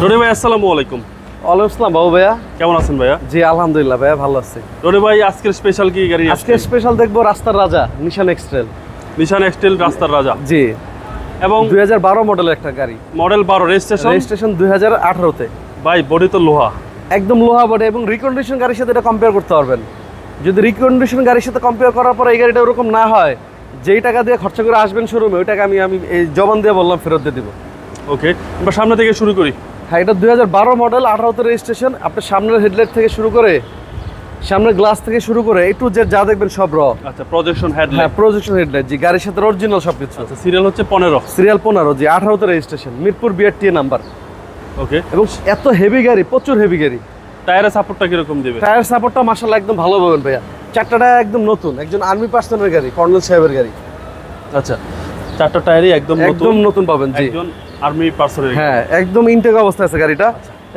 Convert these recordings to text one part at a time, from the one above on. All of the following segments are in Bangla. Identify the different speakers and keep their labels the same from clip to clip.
Speaker 1: রনি ভাই আসসালামু আলাইকুম।
Speaker 2: ওয়ালাইকুম আসসালাম বাবু ভাইয়া,
Speaker 1: কেমন আছেন ভাইয়া?
Speaker 2: জি আলহামদুলিল্লাহ ভাইয়া ভালো আছি।
Speaker 1: রনি ভাই আজকের স্পেশাল কি গাড়ি?
Speaker 2: আজকে স্পেশাল দেখবো রাস্তার রাজা নিশান এক্সট্রেল।
Speaker 1: নিশান এক্সটেল রাস্তার রাজা,
Speaker 2: জি,
Speaker 1: এবং
Speaker 2: 2012 মডেলের একটা গাড়ি,
Speaker 1: মডেল 12,
Speaker 2: রেজিস্ট্রেশন 2018-তে।
Speaker 1: ভাই বডি তো লোহা,
Speaker 2: একদম লোহা বডি, এবং রিকন্ডিশন গাড়ির সাথে এটা কম্পেয়ার করতে পারবেন। যদি রিকন্ডিশন গাড়ির সাথে কম্পেয়ার করার পরে এই গাড়িটা ওরকম না হয়, যেই টাকা দিয়ে খরচা করে আসবেন শোরুমে, ওই টাকা আমি এই জবান দিয়ে বললাম ফেরত দিয়ে দিব।
Speaker 1: ওকে, আমরা সামনে থেকে শুরু করি।
Speaker 2: হ্যাঁ, এটা 2012 মডেল, 18-তে রেজিস্ট্রেশন। আপনার সামনের হেডলাইট থেকে শুরু করে, সামনের গ্লাস থেকে শুরু করে একটু যা দেখবেন সব র।
Speaker 1: আচ্ছা, প্রজেকশন হেডলাইট।
Speaker 2: হ্যাঁ, প্রজেকশন হেডলাইট, জি, গাড়ির সাথে অরিজিনাল সবকিছু।
Speaker 1: আচ্ছা, সিরিয়াল হচ্ছে 15,
Speaker 2: সিরিয়াল 15, জি, 18-তে রেজিস্ট্রেশন, মিরপুর BRT নাম্বার।
Speaker 1: ওকে,
Speaker 2: এবং এত হেভি গাড়ি, প্রচুর হেভি গাড়ি।
Speaker 1: টায়ারের সাপোর্টটা কিরকম দিবে?
Speaker 2: টায়ার সাপোর্টটা মাশাআল্লাহ একদম ভালো পাবেন ভাইয়া। চারটা একদম নতুন, একজন আর্মি পার্সনের গাড়ি, কর্নেল সাহেবের গাড়ি।
Speaker 1: আচ্ছা, চারটা টায়ারই একদম
Speaker 2: নতুন পাবেন, জি,
Speaker 1: একজন আর্মি পার্সনের।
Speaker 2: হ্যাঁ, একদম ইনটেক অবস্থায় আছে গাড়িটা।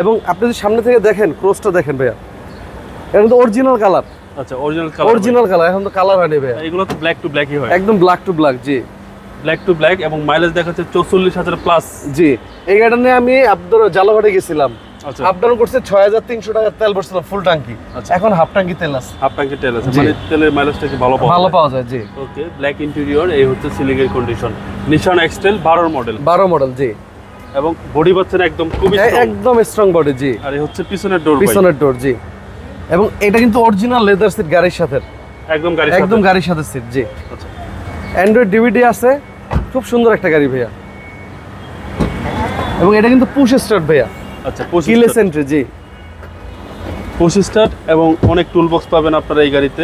Speaker 2: এবং আপনি যদি সামনে থেকে দেখেন, ক্রসটা দেখেন ভাইয়া, এটা কিন্তু অরিজিনাল কালার।
Speaker 1: আচ্ছা, অরিজিনাল কালার।
Speaker 2: অরিজিনাল কালার, এখন তো কালার হয়নি ভাইয়া,
Speaker 1: এগুলো তো ব্ল্যাক টু ব্ল্যাকই হয়।
Speaker 2: একদম ব্ল্যাক টু ব্ল্যাক, জি,
Speaker 1: ব্ল্যাক টু ব্ল্যাক। এবং মাইলেজ দেখাচ্ছে 44,000 প্লাস।
Speaker 2: জি। এই গাড়িটা নিয়ে আমি আপনার জালাভাটে গেছিলাম,
Speaker 1: আচ্ছা,
Speaker 2: আপ ডাউন করছে 6,300 টাকার তেল ভরছিলাম ফুল ট্যাঙ্কি।
Speaker 1: আচ্ছা,
Speaker 2: এখন হাফ ট্যাঙ্কি তেল আছে।
Speaker 1: হাফ ট্যাঙ্কি তেল আছে,
Speaker 2: জি।
Speaker 1: মানে তেলের মাইলেজটা কি ভালো
Speaker 2: পাওয়া যায়, জি।
Speaker 1: ওকে, ব্ল্যাক ইন্টেরিয়র, এই হচ্ছে সিলিং এর কন্ডিশন। নিশান এক্সটেল 12 মডেল,
Speaker 2: 12 মডেল, জি।
Speaker 1: এবং বডি পাচ্ছেন একদম খুবই strong।
Speaker 2: একদম স্ট্রং বডি, জি।
Speaker 1: আর এই হচ্ছে পিছনের ডোর,
Speaker 2: পিছনের ডোর, জি। এবং এটা কিন্তু অরিজিনাল লেদার সিট গাড়ির সাথে,
Speaker 1: একদম
Speaker 2: গাড়ির সাথে সিট, জি।
Speaker 1: আচ্ছা,
Speaker 2: অ্যান্ড্রয়েড ডিভিডি আছে, খুব সুন্দর একটা গাড়ি ভাইয়া। এবং এটা কিন্তু পুশ স্টার্ট ভাইয়া।
Speaker 1: আচ্ছা,
Speaker 2: কিলেস এন্ট্রি, জি।
Speaker 1: পুশ স্টার্ট, এবং অনেক টুল বক্স পাবেন আপনারা এই গাড়িতে,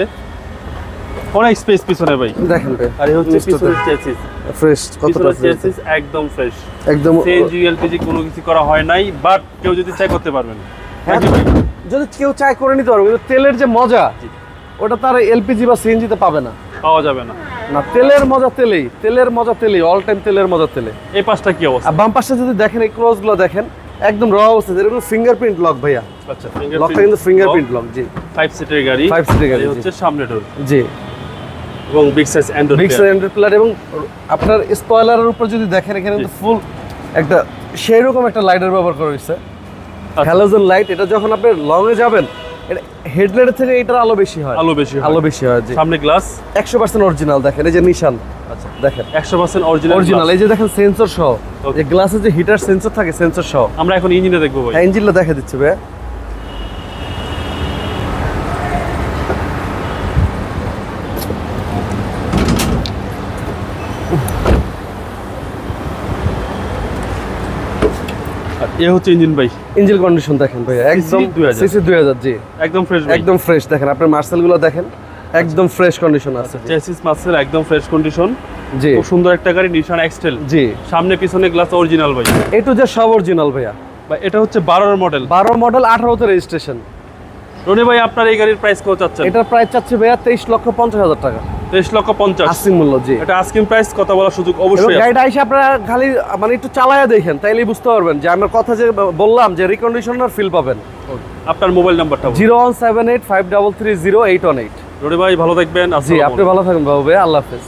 Speaker 1: অনেক স্পেস পিছনে ভাই
Speaker 2: দেখেন ভাই।
Speaker 1: আর এই হচ্ছে পিছনের চেসিস,
Speaker 2: ফ্রেশ, কতটা ফ্রেশ,
Speaker 1: চেসিস একদম ফ্রেশ,
Speaker 2: একদম।
Speaker 1: সিএনজি এলপিজি কোনো কিছু করা হয় নাই, বাট কেউ যদি চাই করতে পারবেন।
Speaker 2: হ্যাঁ, যদি কেউ চাই করে নিতে পারবে, কিন্তু তেলের যে মজা, ওটা তার এলপিজি বা সিএনজিতে পাবে না,
Speaker 1: পাওয়া যাবে না।
Speaker 2: না, তেলের মজা তেলেই, অল টাইম তেলের মজা তেলে।
Speaker 1: এই পাশটা কি অবস্থা?
Speaker 2: আর বাম পাশে যদি দেখেন, এই ক্রসগুলো দেখেন, একদম র অবস্থা, এরকম ফিঙ্গারপ্রিন্ট লক ভাইয়া।
Speaker 1: আচ্ছা,
Speaker 2: লকটা কিন্তু ফিঙ্গারপ্রিন্ট লক, জি।
Speaker 1: 5 সিটের গাড়ি,
Speaker 2: 5 সিটের গাড়ি,
Speaker 1: এই হচ্ছে সামনে ডোর,
Speaker 2: জি।
Speaker 1: এবং big size android
Speaker 2: big size প্লাট। এবং আপনার স্পয়লারের উপর যদি দেখেন, এখানে কিন্তু ফুল একটা সেই রকম একটা লাইটের ব্যবহার করা হয়েছে, হ্যালোজেন লাইট। এটা যখন আপনি লং এ যাবেন, এটা হেডলাইটের থেকে এটার আলো বেশি হয়, আলো বেশি হয়, জি।
Speaker 1: সামনে গ্লাস
Speaker 2: 100% অরিজিনাল, দেখেন এই যে নিশান। আচ্ছা, দেখেন
Speaker 1: 100%
Speaker 2: অরিজিনাল, এই যে দেখেন সেন্সর সহ, এই গ্লাসে যে হিটার সেন্সর থাকে, সেন্সর সহ।
Speaker 1: আমরা এখন ইঞ্জিনে দেখবো ভাই।
Speaker 2: হ্যাঁ, ইঞ্জিনটা দেখা দিচ্ছে ভাই।
Speaker 1: এ হচ্ছে ইঞ্জিন ভাই,
Speaker 2: ইঞ্জিন কন্ডিশন দেখেন ভাই, একদম সিসি 2000, জি,
Speaker 1: একদম ফ্রেশ,
Speaker 2: একদম ফ্রেশ। দেখেন আপনার মার্সেল গুলো দেখেন, একদম ফ্রেশ কন্ডিশন আছে।
Speaker 1: চেসিস মার্সেল একদম ফ্রেশ কন্ডিশন,
Speaker 2: জি।
Speaker 1: খুব সুন্দর একটা গাড়ি, নিশান এক্সটেল,
Speaker 2: জি।
Speaker 1: সামনে পিছনে গ্লাস অরিজিনাল ভাই,
Speaker 2: এ টু জেড সব অরিজিনাল ভাইয়া।
Speaker 1: ভাই এটা হচ্ছে 12 মডেল,
Speaker 2: 18-তে রেজিস্ট্রেশন।
Speaker 1: রনি ভাই আপনার এই গাড়ির প্রাইস কত চাচ্ছেন?
Speaker 2: এটার প্রাইস চাচ্ছে ভাইয়া 23,50,000 টাকা,
Speaker 1: 23,50,000
Speaker 2: আস্কিং মূল্য, জি।
Speaker 1: এটা আস্কিং প্রাইস, কথা বলার সুযোগ অবশ্যই আছে।
Speaker 2: গাড়িটা এসে আপনারা খালি মানে একটু চালায়া দেখেন, তাইলেই বুঝতে পারবেন যে আমার কথা যে বললাম, যে রিকন্ডিশনার ফিল পাবেন।
Speaker 1: আপনার মোবাইল নাম্বারটা
Speaker 2: 017853308118।
Speaker 1: রনি ভাই ভালো থাকবেন।
Speaker 2: জি, আপনি ভালো থাকবেন বাবু ভাই, আল্লাহ হাফেজ।